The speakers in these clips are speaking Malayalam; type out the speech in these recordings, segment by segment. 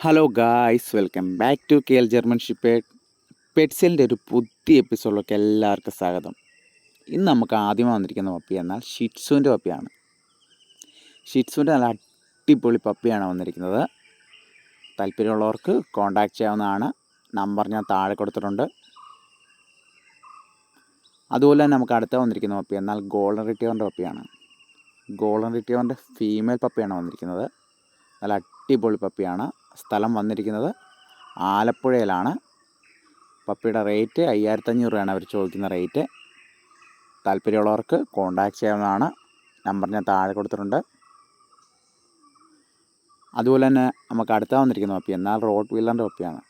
Hello guys, welcome back to K L German shepherd. പെറ്റ്സിലിൻ്റെ ഒരു പുതിയ എപ്പിസോഡിലേക്ക് എല്ലാവർക്കും സ്വാഗതം. ഇന്ന് നമുക്ക് ആദ്യം വന്നിരിക്കുന്ന പപ്പി എന്നാൽ ഷിറ്റ്സുവിൻ്റെ പപ്പിയാണ്. ഷിറ്റ്സുവിൻ്റെ നല്ല അടിപൊളി പപ്പിയാണ് വന്നിരിക്കുന്നത്. താല്പര്യമുള്ളവർക്ക് കോൺടാക്റ്റ് ചെയ്യാവുന്നതാണ്. നമ്പർ ഞാൻ താഴെ കൊടുത്തിട്ടുണ്ട്. അതുപോലെ തന്നെ നമുക്ക് അടുത്ത വന്നിരിക്കുന്ന പപ്പി എന്നാൽ ഗോൾഡൻ റിട്രീവറിൻ്റെ പപ്പിയാണ്. ഗോൾഡൻ റിട്രീവറിൻ്റെ ഫീമെയിൽ പപ്പിയാണ് വന്നിരിക്കുന്നത്. നല്ല അടിപൊളി പപ്പിയാണ്. സ്ഥലം വന്നിരിക്കുന്നത് ആലപ്പുഴയിലാണ്. പപ്പിയുടെ റേറ്റ് 5500 രൂപയാണ് അവർ ചോദിക്കുന്ന റേറ്റ്. താല്പര്യമുള്ളവർക്ക് കോൺടാക്റ്റ് ചെയ്യാവുന്നതാണ്. നമ്പർ ഞാൻ താഴെ കൊടുത്തിട്ടുണ്ട്. അതുപോലെ തന്നെ നമുക്ക് അടുത്ത വന്നിരിക്കുന്ന പപ്പി എന്നാൽ റോട്ട് വീലറിൻ്റെ പപ്പിയാണ്.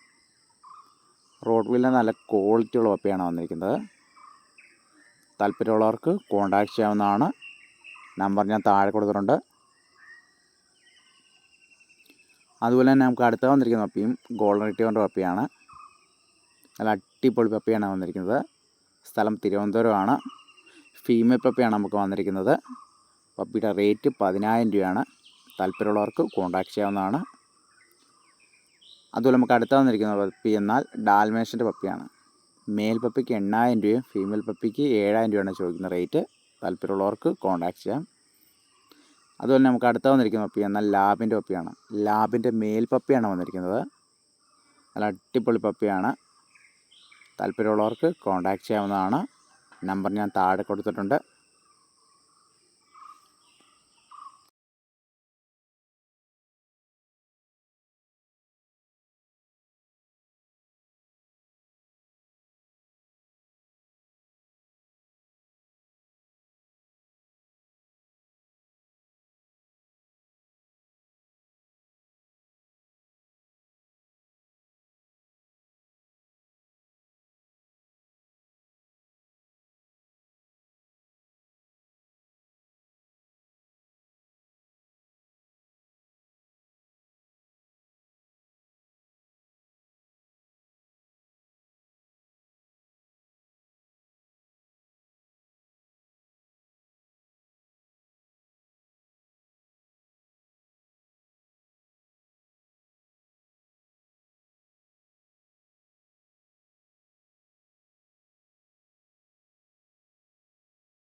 റോട്ട് വീലർ നല്ല ക്വാളിറ്റിയുള്ള പപ്പിയാണ് വന്നിരിക്കുന്നത്. താല്പര്യമുള്ളവർക്ക് കോൺടാക്റ്റ് ചെയ്യാവുന്നതാണ്. നമ്പർ ഞാൻ താഴെ കൊടുത്തിട്ടുണ്ട്. അതുപോലെ തന്നെ നമുക്ക് അടുത്ത വന്നിരിക്കുന്ന പപ്പിയും ഗോൾഡൻ റിട്രീവറിൻ്റെ പപ്പിയാണ്. നല്ല അടിപൊളി പപ്പിയാണ് വന്നിരിക്കുന്നത്. സ്ഥലം തിരുവനന്തപുരമാണ്. ഫീമെയിൽ പപ്പിയാണ് നമുക്ക് വന്നിരിക്കുന്നത്. പപ്പിയുടെ റേറ്റ് 10000 രൂപയാണ്. താല്പര്യമുള്ളവർക്ക് കോൺടാക്റ്റ് ചെയ്യാവുന്നതാണ്. അതുപോലെ നമുക്ക് അടുത്ത വന്നിരിക്കുന്ന പപ്പി എന്നാൽ ഡാൽമേഷ്യൻ്റെ പപ്പിയാണ്. മെയിൽ പപ്പിക്ക് 8000 രൂപയും ഫീമെയിൽ പപ്പിക്ക് 7000 രൂപയാണ് ചോദിക്കുന്ന റേറ്റ്. താല്പര്യമുള്ളവർക്ക് കോൺടാക്റ്റ് ചെയ്യാം. അതുപോലെ നമുക്ക് അടുത്ത വന്നിരിക്കുന്ന പപ്പി എന്നാൽ ലാബിൻ്റെ പപ്പിയാണ്. ലാബിൻ്റെ മെയിൽ പപ്പിയാണ് വന്നിരിക്കുന്നത്. നല്ല അടിപൊളി പപ്പിയാണ്. താല്പര്യമുള്ളവർക്ക് കോൺടാക്റ്റ് ചെയ്യാവുന്നതാണ്. നമ്പർ ഞാൻ താഴെ കൊടുത്തിട്ടുണ്ട്.